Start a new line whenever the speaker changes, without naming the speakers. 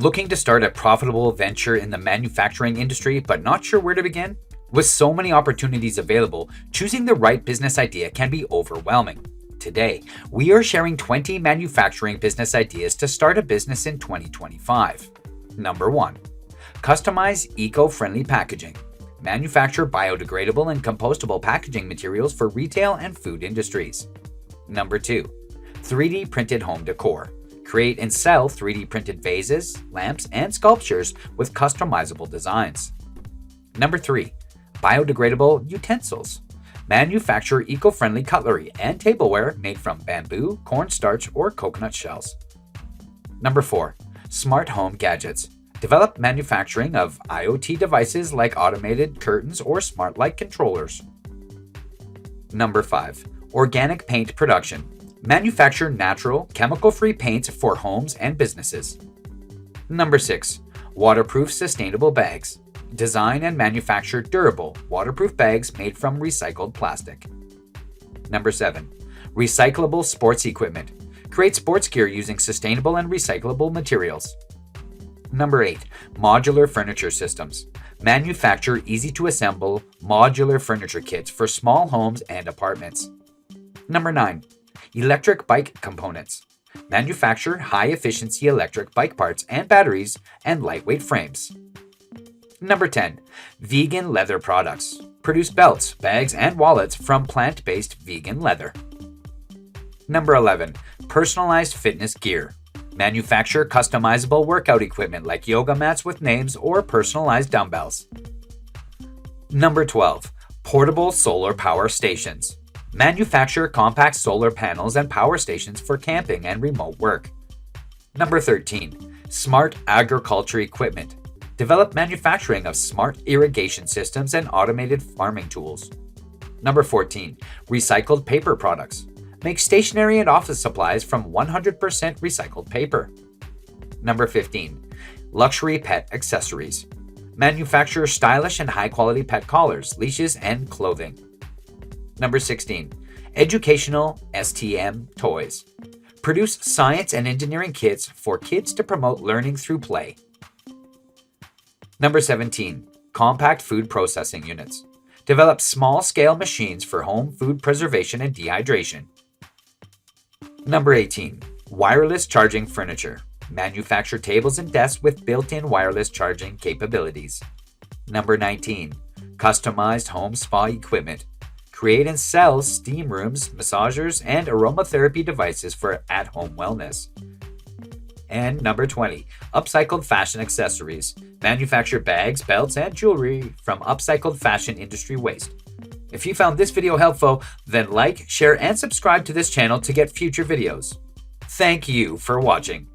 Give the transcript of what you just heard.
Looking to start a profitable venture in the manufacturing industry but not sure where to begin? With so many opportunities available, choosing the right business idea can be overwhelming. Today, we are sharing 20 manufacturing business ideas to start a business in 2025. Number 1. Customize eco-friendly packaging. Manufacture biodegradable and compostable packaging materials for retail and food industries. Number 2. 3D printed home decor. Create and sell 3D printed vases, lamps, and sculptures with customizable designs. Number 3. Biodegradable utensils. Manufacture eco-friendly cutlery and tableware made from bamboo, cornstarch, or coconut shells. Number 4. Smart home gadgets. Develop manufacturing of IoT devices like automated curtains or smart light controllers. Number 5. Organic paint production. Manufacture natural, chemical-free paints for homes and businesses. Number 6. Waterproof sustainable bags. Design and manufacture durable, waterproof bags made from recycled plastic. Number 7. Recyclable sports equipment. Create sports gear using sustainable and recyclable materials. Number 8. Modular furniture systems. Manufacture easy-to-assemble modular furniture kits for small homes and apartments. Number 9. Electric bike components. Manufacture high-efficiency electric bike parts and batteries and lightweight frames. Number 10. Vegan leather products. Produce belts, bags, and wallets from plant-based vegan leather. Number 11. Personalized fitness gear. Manufacture customizable workout equipment like yoga mats with names or personalized dumbbells. Number 12. Portable solar power stations. Manufacture compact solar panels and power stations for camping and remote work. Number 13. Smart agriculture equipment. Develop manufacturing of smart irrigation systems and automated farming tools. Number 14. Recycled paper products. Make stationery and office supplies from 100% recycled paper. Number 15. Luxury pet accessories. Manufacture stylish and high-quality pet collars, leashes, and clothing. Number 16. Educational STEM toys. Produce science and engineering kits for kids to promote learning through play. Number 17. Compact food processing units. Develop small-scale machines for home food preservation and dehydration. Number 18. Wireless charging furniture. Manufacture tables and desks with built-in wireless charging capabilities. Number 19. Customized home spa equipment. Create and sell steam rooms, massagers, and aromatherapy devices for at-home wellness. And number 20. Upcycled fashion accessories. Manufacture bags, belts, and jewelry from upcycled fashion industry waste. If you found this video helpful, then like, share, and subscribe to this channel to get future videos. Thank you for watching.